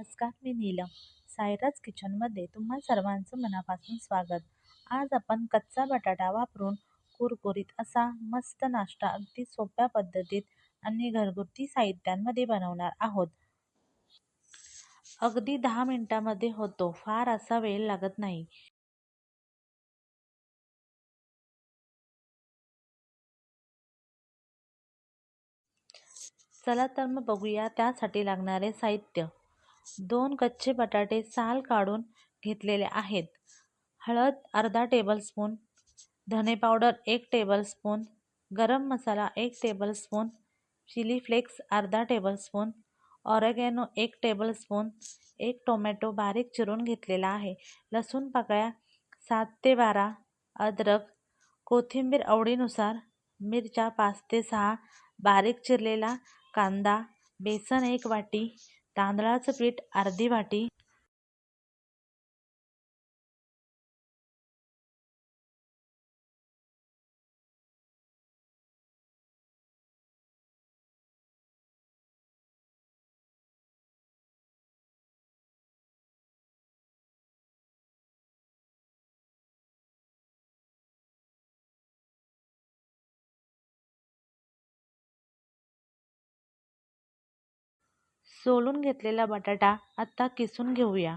नमस्कार, मी नीलम. सायराज किचनमध्ये तुम्हा सर्वांचं मनापासून स्वागत. आज आपण कच्चा बटाटा वापरून कुरकुरीत असा मस्त नाश्ता अगदी सोप्या पद्धतीत आणि घरगुती साहित्यांमध्ये बनवणार आहोत. अगदी 10 मिनिटांमध्ये होतो, फार असा वेळ लागत नाही. चला तर मग बघूया त्यासाठी लागणारे साहित्य. 2 कच्चे बटाटे साल काढून घेतलेले आहेत. हळद अर्धा टेबलस्पून, धने पावडर 1 टेबलस्पून, गरम मसाला 1 टेबलस्पून, चिली फ्लेक्स अर्धा टेबलस्पून, ऑरेगॅनो 1 टेबलस्पून, 1 टोमॅटो बारीक चिरून घेतलेला आहे, लसूण पाकळ्या 7 ते 12, अद्रक, कोथिंबीर आवडीनुसार, मिरच्या 5 ते 6, बारीक चिरलेला कांदा, बेसन 1 वाटी, तांदळाचं पीठ अर्धी वाटी. सोलून घेतलेला बटाटा आता किसून घेऊया.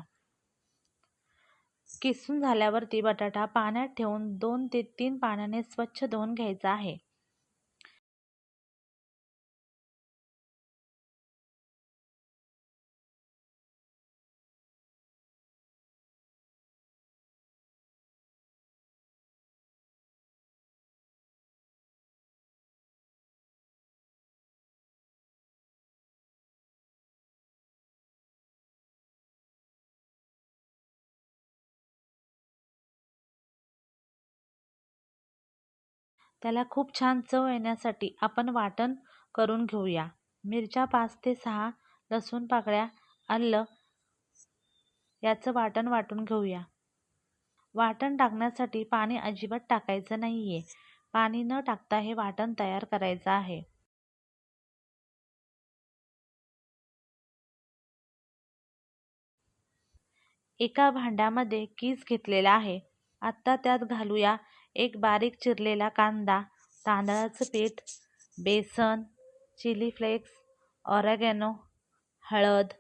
किसून झाल्यावरती बटाटा पाण्यात ठेवून 2 ते 3 पाण्याने स्वच्छ धुवून घ्यायचा आहे. त्याला खूप छान चव येण्यासाठी आपण वाटण करून घेऊया. मिरच्या 5 ते 6, लसूण पाकळ्या, आलं याचं वाटण वाटून घेऊया. वाटण टाकण्यासाठी पाणी अजिबात टाकायचं नाहीये. पाणी न टाकता हे वाटण तयार करायचं आहे. एका भांड्यामध्ये कीस घेतलेला आहे. आता त्यात घालूया 1 बारीक चिरलेला कांदा, तांदळाचं पीठ, बेसन, चिली फ्लेक्स, ऑरेगॅनो, हळद,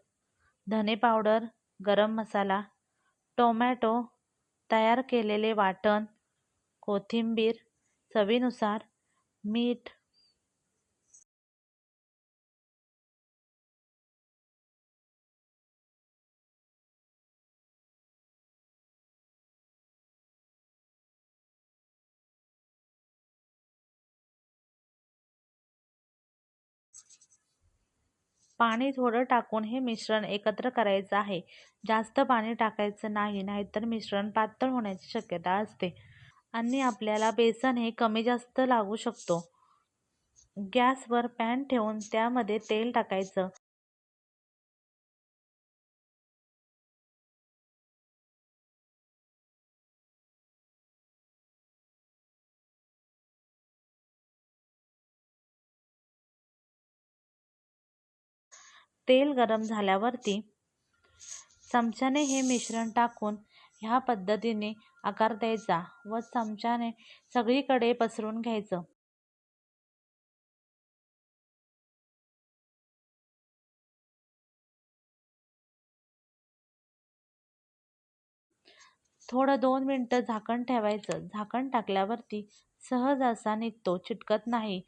धने पावडर, गरम मसाला, टोमॅटो, तयार केलेले वाटण, कोथिंबीर, चवीनुसार मीठ. पाणी थोडं टाकून हे मिश्रण एकत्र करायचं आहे. जास्त पाणी टाकायचं नाही, नाहीतर मिश्रण पातळ होण्याची शक्यता असते आणि आपल्याला बेसन हे कमी जास्त लागू शकतो. गॅसवर पॅन ठेवून त्यामध्ये तेल टाकायचं. तेल गरम झाल्यावरती चमच्याने हे मिश्रण टाकून ह्या पद्धतीने आकार द्यायचा व चमच्याने सगळीकडे पसरून घ्यायचं. थोडं 2 मिनिटं झाकण ठेवायचं. झाकण टाकल्यावरती सहज असा निघतो, चिटकत नाही.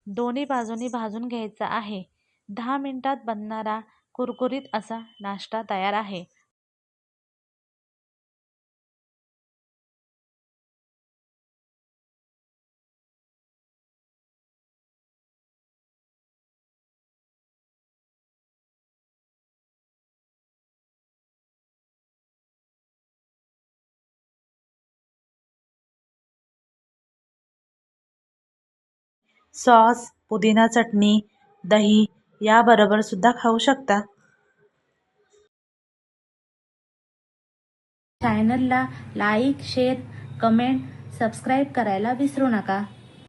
दोन्ही बाजूनी भाजून घ्यायचा आहे. 10 मिनिटात बनणारा कुरकुरीत असा नाश्ता तयार आहे. सॉस, पुदिना चटणी, दही याबरोबर सुद्धा खाऊ शकता. चॅनलला लाईक, शेअर, कमेंट, सबस्क्राईब करायला विसरू नका.